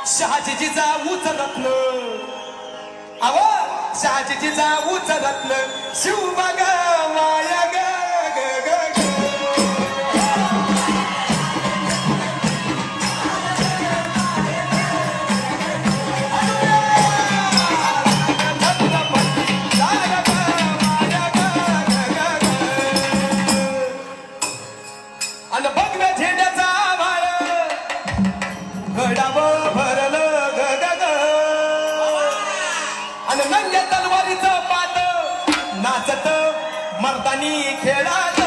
शहाजीची जाऊच रत्न अव शहाजीची जाऊच रत्न शिवबाग माया ग ग ग अन बघ झेंड्याचा भाळ घडावं भरलं ग ग ग अन नंग्या तलवारीचं पाट नाचत मर्दानी खेळात